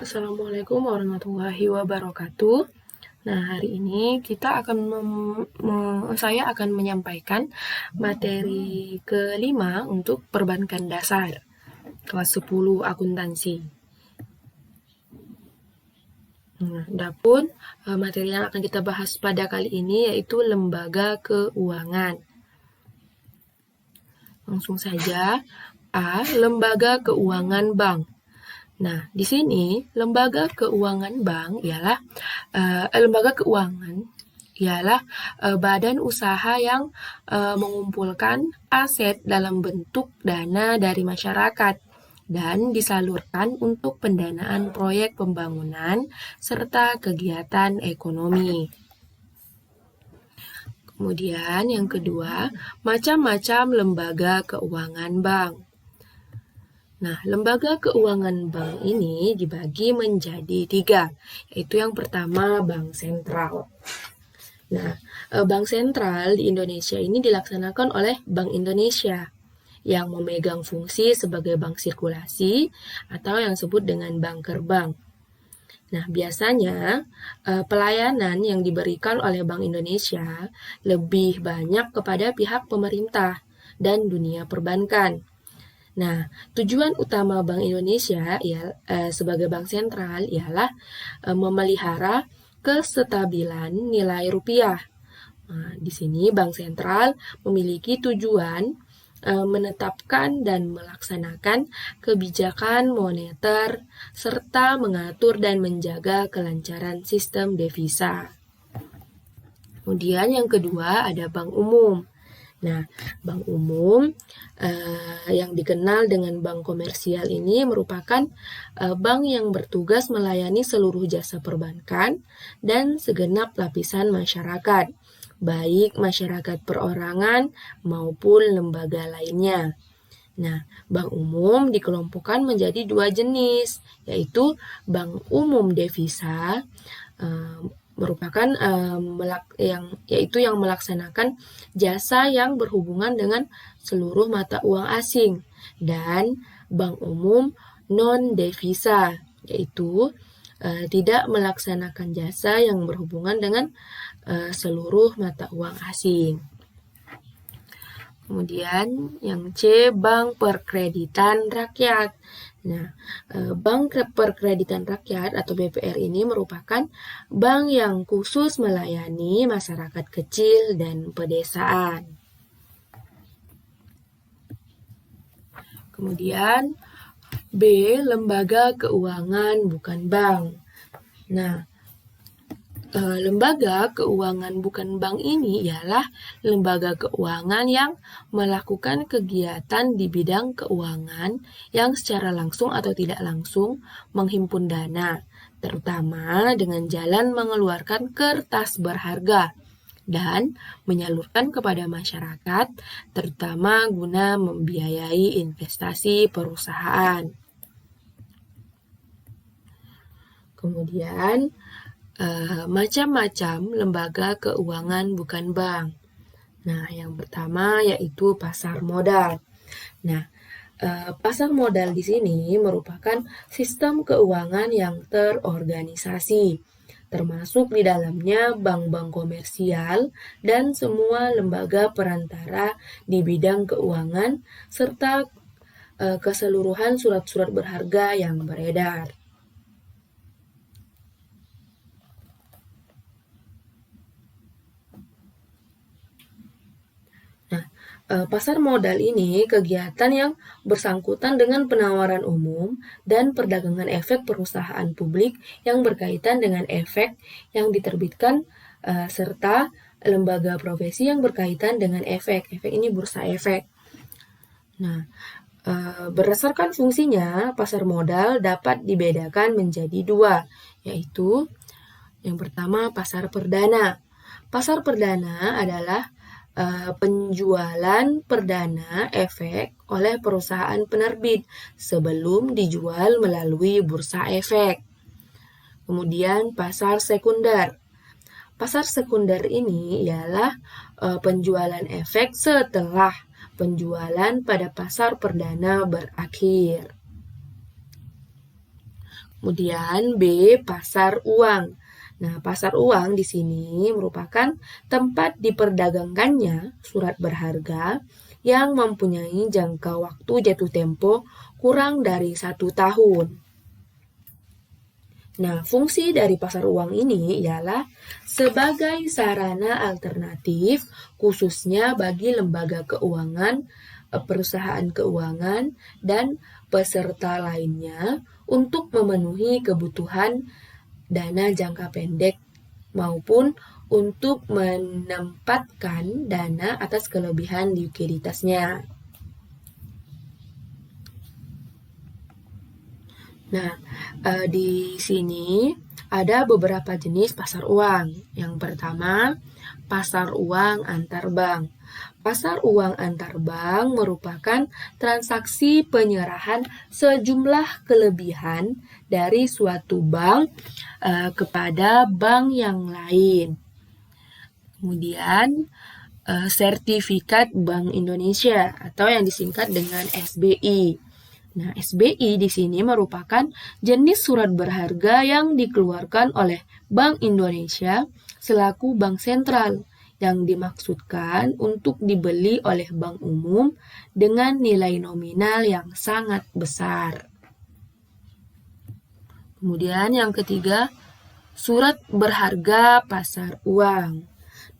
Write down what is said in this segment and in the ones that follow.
Assalamualaikum warahmatullahi wabarakatuh. Nah, hari ini saya akan menyampaikan materi kelima untuk perbankan dasar, kelas 10 akuntansi. Nah, adapun materi yang akan kita bahas pada kali ini yaitu lembaga keuangan. Langsung saja. A. Lembaga keuangan bank. Nah, di sini lembaga keuangan bank ialah badan usaha yang mengumpulkan aset dalam bentuk dana dari masyarakat dan disalurkan untuk pendanaan proyek pembangunan serta kegiatan ekonomi. Kemudian yang kedua, macam-macam lembaga keuangan bank. Nah, lembaga keuangan bank ini dibagi menjadi 3, yaitu yang pertama bank sentral. Nah, bank sentral di Indonesia ini dilaksanakan oleh Bank Indonesia yang memegang fungsi sebagai bank sirkulasi atau yang disebut dengan banker bank. Nah, biasanya pelayanan yang diberikan oleh Bank Indonesia lebih banyak kepada pihak pemerintah dan dunia perbankan. Nah, tujuan utama Bank Indonesia sebagai bank sentral ialah memelihara kestabilan nilai rupiah. Nah, di sini Bank Sentral memiliki tujuan menetapkan dan melaksanakan kebijakan moneter serta mengatur dan menjaga kelancaran sistem devisa. Kemudian yang kedua ada bank umum. Nah, bank umum yang dikenal dengan bank komersial ini merupakan bank yang bertugas melayani seluruh jasa perbankan dan segenap lapisan masyarakat, baik masyarakat perorangan maupun lembaga lainnya. Nah, bank umum dikelompokkan menjadi 2 jenis, yaitu bank umum devisa merupakan yang melaksanakan jasa yang berhubungan dengan seluruh mata uang asing, dan bank umum non-devisa, yaitu tidak melaksanakan jasa yang berhubungan dengan seluruh mata uang asing. Kemudian yang C, bank perkreditan rakyat. Nah, Bank Perkreditan Rakyat atau BPR ini merupakan bank yang khusus melayani masyarakat kecil dan pedesaan. Kemudian B, lembaga keuangan bukan bank. Nah, lembaga keuangan bukan bank ini ialah lembaga keuangan yang melakukan kegiatan di bidang keuangan yang secara langsung atau tidak langsung menghimpun dana, terutama dengan jalan mengeluarkan kertas berharga dan menyalurkan kepada masyarakat, terutama guna membiayai investasi perusahaan. Kemudian, macam-macam lembaga keuangan bukan bank. Nah, yang pertama yaitu pasar modal. Nah, pasar modal di sini merupakan sistem keuangan yang terorganisasi, termasuk di dalamnya bank-bank komersial dan semua lembaga perantara di bidang keuangan serta keseluruhan surat-surat berharga yang beredar. Pasar modal ini kegiatan yang bersangkutan dengan penawaran umum dan perdagangan efek perusahaan publik yang berkaitan dengan efek yang diterbitkan serta lembaga profesi yang berkaitan dengan efek. Efek ini bursa efek. Nah, berdasarkan fungsinya, pasar modal dapat dibedakan menjadi 2, yaitu yang pertama pasar perdana. Pasar perdana adalah penjualan perdana efek oleh perusahaan penerbit sebelum dijual melalui bursa efek. Kemudian pasar sekunder. Pasar sekunder ini ialah penjualan efek setelah penjualan pada pasar perdana berakhir. Kemudian B, pasar uang. Nah, pasar uang di sini merupakan tempat diperdagangkannya surat berharga yang mempunyai jangka waktu jatuh tempo kurang dari 1 tahun. Nah, fungsi dari pasar uang ini ialah sebagai sarana alternatif khususnya bagi lembaga keuangan, perusahaan keuangan, dan peserta lainnya untuk memenuhi kebutuhan dana jangka pendek maupun untuk menempatkan dana atas kelebihan likuiditasnya. Nah, di sini ada beberapa jenis pasar uang. Yang pertama, pasar uang antar bank. Pasar uang antar bank merupakan transaksi penyerahan sejumlah kelebihan dari suatu bank kepada bank yang lain. Kemudian, sertifikat Bank Indonesia atau yang disingkat dengan SBI. Nah, SBI di sini merupakan jenis surat berharga yang dikeluarkan oleh Bank Indonesia selaku bank sentral yang dimaksudkan untuk dibeli oleh bank umum dengan nilai nominal yang sangat besar. Kemudian yang ketiga, surat berharga pasar uang.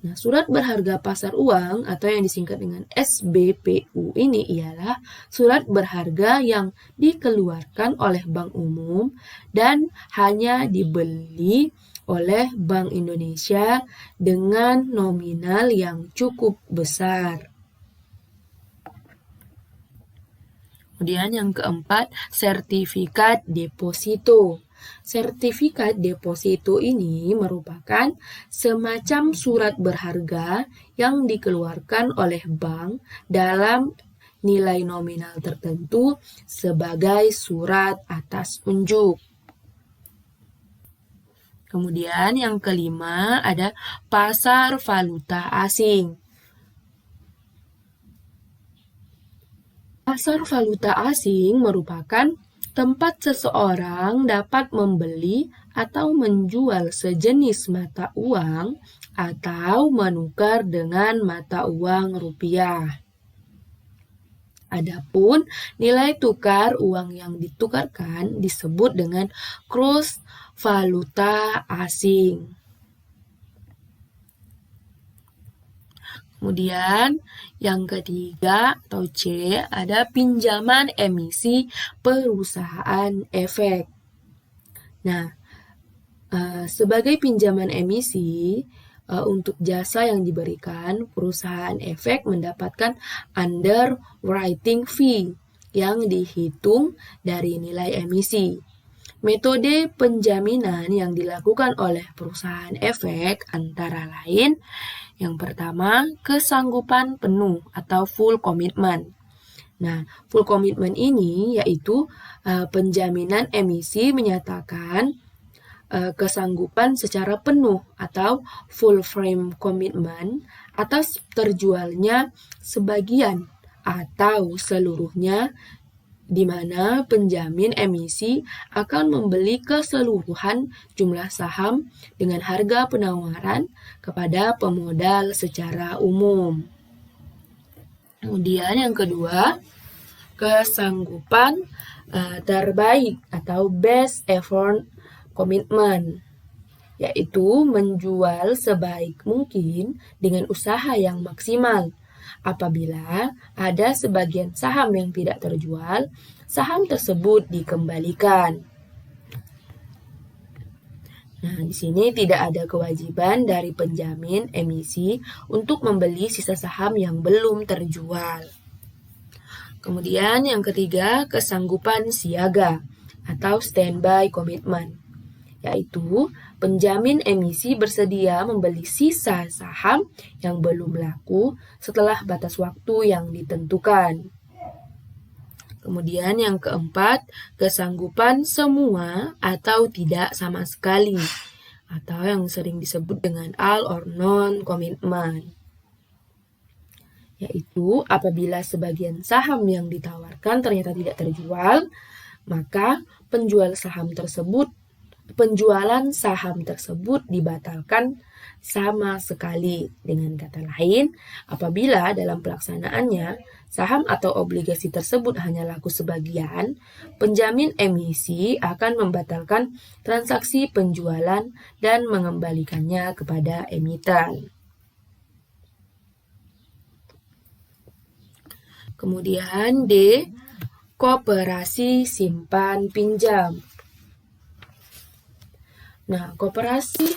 Nah, surat berharga pasar uang atau yang disingkat dengan SBPU ini ialah surat berharga yang dikeluarkan oleh bank umum dan hanya dibeli oleh Bank Indonesia dengan nominal yang cukup besar. Kemudian yang keempat, sertifikat deposito. Sertifikat deposito ini merupakan semacam surat berharga yang dikeluarkan oleh bank dalam nilai nominal tertentu sebagai surat atas unjuk. Kemudian yang kelima ada pasar valuta asing. Pasar valuta asing merupakan tempat seseorang dapat membeli atau menjual sejenis mata uang atau menukar dengan mata uang rupiah. Adapun nilai tukar uang yang ditukarkan disebut dengan kurs valuta asing. Kemudian yang ketiga atau C ada pinjaman emisi perusahaan efek. Nah, sebagai pinjaman emisi untuk jasa yang diberikan, perusahaan efek mendapatkan underwriting fee yang dihitung dari nilai emisi. Metode penjaminan yang dilakukan oleh perusahaan efek antara lain yang pertama, kesanggupan penuh atau full commitment. Nah, full commitment ini yaitu penjaminan emisi menyatakan kesanggupan secara penuh atau full frame commitment atas terjualnya sebagian atau seluruhnya di mana penjamin emisi akan membeli keseluruhan jumlah saham dengan harga penawaran kepada pemodal secara umum. Kemudian yang kedua, kesanggupan terbaik atau best effort commitment, yaitu menjual sebaik mungkin dengan usaha yang maksimal. Apabila ada sebagian saham yang tidak terjual, saham tersebut dikembalikan. Nah, di sini tidak ada kewajiban dari penjamin emisi untuk membeli sisa saham yang belum terjual. Kemudian yang ketiga, kesanggupan siaga atau standby commitment, yaitu penjamin emisi bersedia membeli sisa saham yang belum laku setelah batas waktu yang ditentukan. Kemudian yang keempat, kesanggupan semua atau tidak sama sekali, atau yang sering disebut dengan all or none commitment, yaitu apabila sebagian saham yang ditawarkan ternyata tidak terjual, maka penjualan saham tersebut dibatalkan sama sekali. Dengan kata lain, apabila dalam pelaksanaannya saham atau obligasi tersebut hanya laku sebagian, penjamin emisi akan membatalkan transaksi penjualan dan mengembalikannya kepada emiten. Kemudian D, koperasi simpan pinjam. Nah, koperasi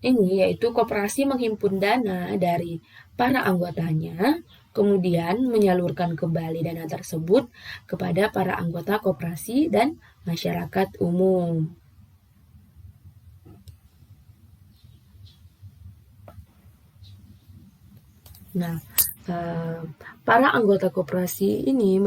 ini yaitu koperasi menghimpun dana dari para anggotanya, kemudian menyalurkan kembali dana tersebut kepada para anggota koperasi dan masyarakat umum. Nah, para anggota koperasi ini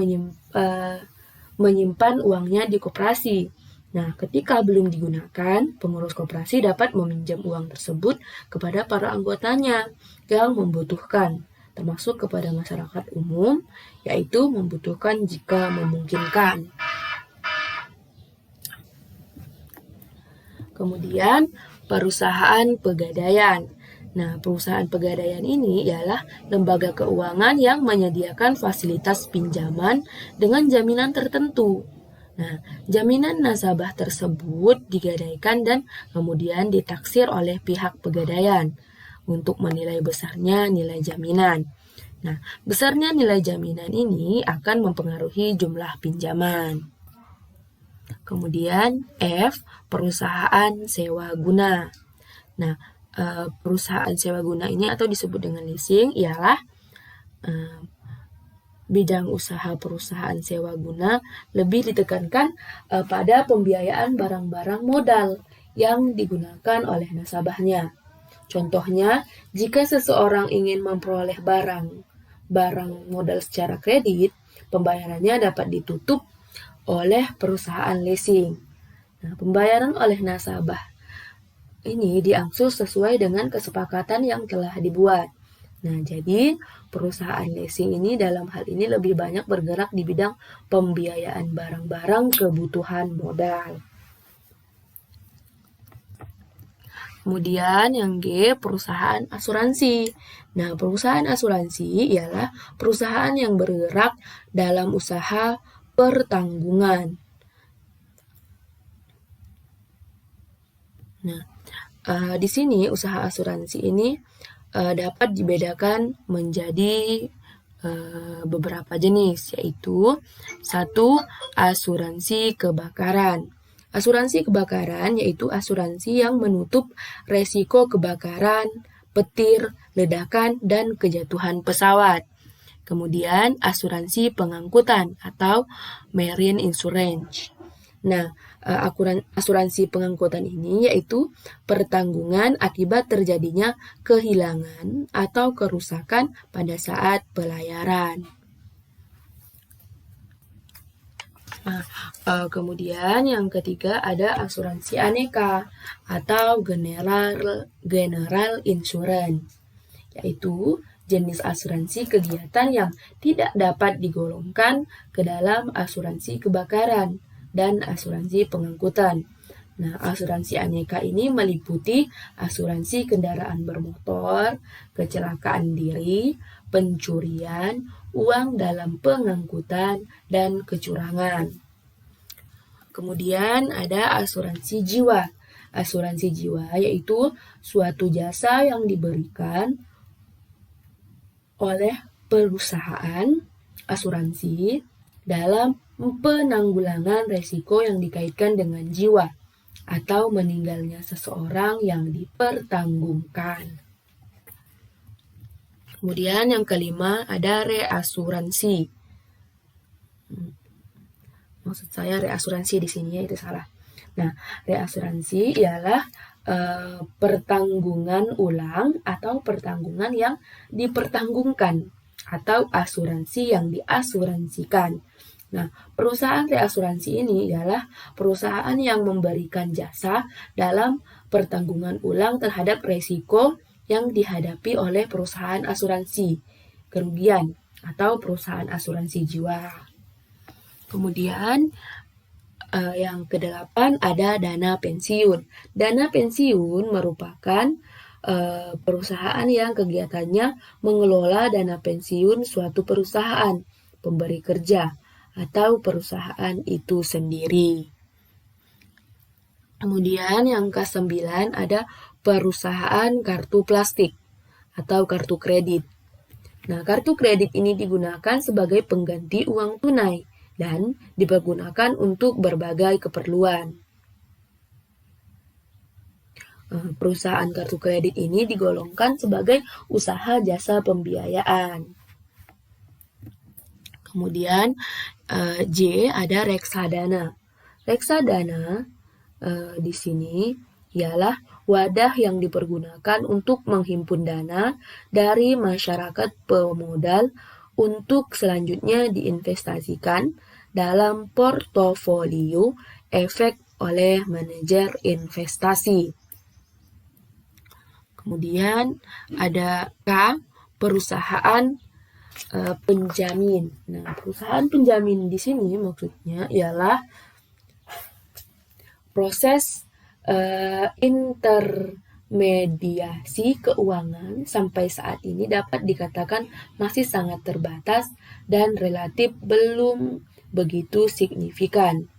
menyimpan uangnya di koperasi. Nah, ketika belum digunakan, pengurus koperasi dapat meminjam uang tersebut kepada para anggotanya yang membutuhkan, termasuk kepada masyarakat umum, yaitu membutuhkan jika memungkinkan. Kemudian, perusahaan pegadaian. Nah, perusahaan pegadaian ini ialah lembaga keuangan yang menyediakan fasilitas pinjaman dengan jaminan tertentu. Nah, jaminan nasabah tersebut digadaikan dan kemudian ditaksir oleh pihak pegadaian untuk menilai besarnya nilai jaminan. Nah, besarnya nilai jaminan ini akan mempengaruhi jumlah pinjaman. Kemudian F, perusahaan sewa guna. Nah, perusahaan sewa guna ini atau disebut dengan leasing ialah bidang usaha perusahaan sewa guna lebih ditekankan pada pembiayaan barang-barang modal yang digunakan oleh nasabahnya. Contohnya, jika seseorang ingin memperoleh barang modal secara kredit, pembayarannya dapat ditutup oleh perusahaan leasing. Nah, pembayaran oleh nasabah ini diangsur sesuai dengan kesepakatan yang telah dibuat. Nah, jadi perusahaan leasing ini dalam hal ini lebih banyak bergerak di bidang pembiayaan barang-barang kebutuhan modal. Kemudian yang G, perusahaan asuransi. Nah, perusahaan asuransi ialah perusahaan yang bergerak dalam usaha pertanggungan. Nah, di sini usaha asuransi ini dapat dibedakan menjadi beberapa jenis, yaitu 1. Asuransi kebakaran. Asuransi kebakaran yaitu asuransi yang menutup resiko kebakaran, petir, ledakan, dan kejatuhan pesawat. Kemudian asuransi pengangkutan atau marine insurance. Nah, asuransi pengangkutan ini yaitu pertanggungan akibat terjadinya kehilangan atau kerusakan pada saat pelayaran. Nah, kemudian yang ketiga ada asuransi aneka atau general insurance, yaitu jenis asuransi kegiatan yang tidak dapat digolongkan ke dalam asuransi kebakaran dan asuransi pengangkutan. Nah, asuransi aneka ini meliputi asuransi kendaraan bermotor, kecelakaan diri, pencurian, uang dalam pengangkutan, dan kecurangan. Kemudian ada asuransi jiwa. Asuransi jiwa yaitu suatu jasa yang diberikan oleh perusahaan asuransi dalam penanggulangan resiko yang dikaitkan dengan jiwa atau meninggalnya seseorang yang dipertanggungkan. Kemudian yang kelima ada reasuransi. Maksud saya reasuransi di sini itu salah. Nah, reasuransi ialah pertanggungan ulang atau pertanggungan yang dipertanggungkan atau asuransi yang diasuransikan. Nah, perusahaan reasuransi ini ialah perusahaan yang memberikan jasa dalam pertanggungan ulang terhadap resiko yang dihadapi oleh perusahaan asuransi kerugian atau perusahaan asuransi jiwa. Kemudian yang kedelapan ada dana pensiun. Dana pensiun merupakan perusahaan yang kegiatannya mengelola dana pensiun suatu perusahaan, pemberi kerja, atau perusahaan itu sendiri. Kemudian yang ke-9 ada perusahaan kartu plastik atau kartu kredit. Nah, kartu kredit ini digunakan sebagai pengganti uang tunai dan dipergunakan untuk berbagai keperluan. Perusahaan kartu kredit ini digolongkan sebagai usaha jasa pembiayaan. Kemudian J ada reksadana. Reksadana di sini ialah wadah yang dipergunakan untuk menghimpun dana dari masyarakat pemodal untuk selanjutnya diinvestasikan dalam portofolio efek oleh manajer investasi. Kemudian ada K, perusahaan penjamin. Nah, perusahaan penjamin di sini maksudnya ialah proses intermediasi keuangan sampai saat ini dapat dikatakan masih sangat terbatas dan relatif belum begitu signifikan.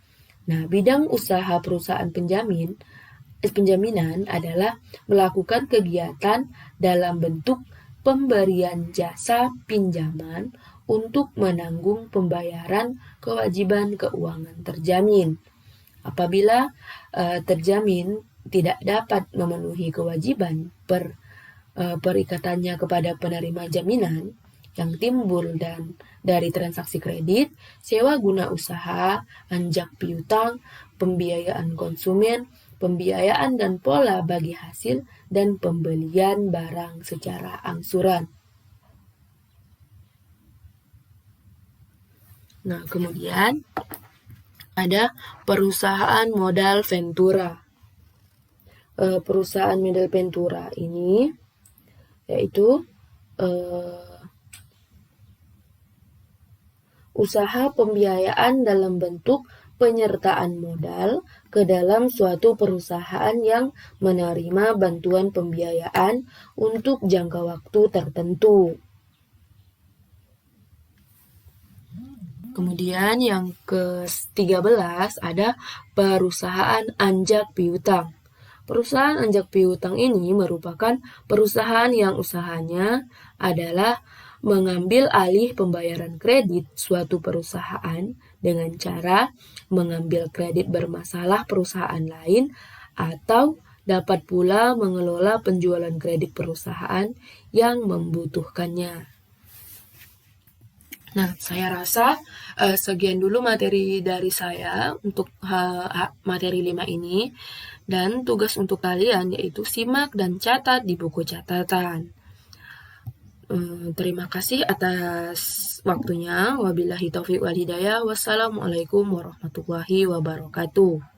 Nah, bidang usaha perusahaan penjaminan adalah melakukan kegiatan dalam bentuk pemberian jasa pinjaman untuk menanggung pembayaran kewajiban keuangan terjamin. Apabila terjamin tidak dapat memenuhi kewajiban perikatannya kepada penerima jaminan yang timbul dari transaksi kredit, sewa guna usaha, anjak piutang, pembiayaan konsumen, pembiayaan dan pola bagi hasil, dan pembelian barang secara angsuran. Nah, kemudian ada perusahaan modal ventura. Perusahaan modal ventura ini yaitu usaha pembiayaan dalam bentuk penyertaan modal ke dalam suatu perusahaan yang menerima bantuan pembiayaan untuk jangka waktu tertentu. Kemudian yang ke-13 ada perusahaan anjak piutang. Perusahaan anjak piutang ini merupakan perusahaan yang usahanya adalah mengambil alih pembayaran kredit suatu perusahaan dengan cara mengambil kredit bermasalah perusahaan lain atau dapat pula mengelola penjualan kredit perusahaan yang membutuhkannya. Nah, saya rasa sekian dulu materi dari saya untuk materi 5 ini. Dan tugas untuk kalian yaitu simak dan catat di buku catatan. Terima kasih atas waktunya. Wabillahi taufiq wal hidayah. Wassalamualaikum warahmatullahi wabarakatuh.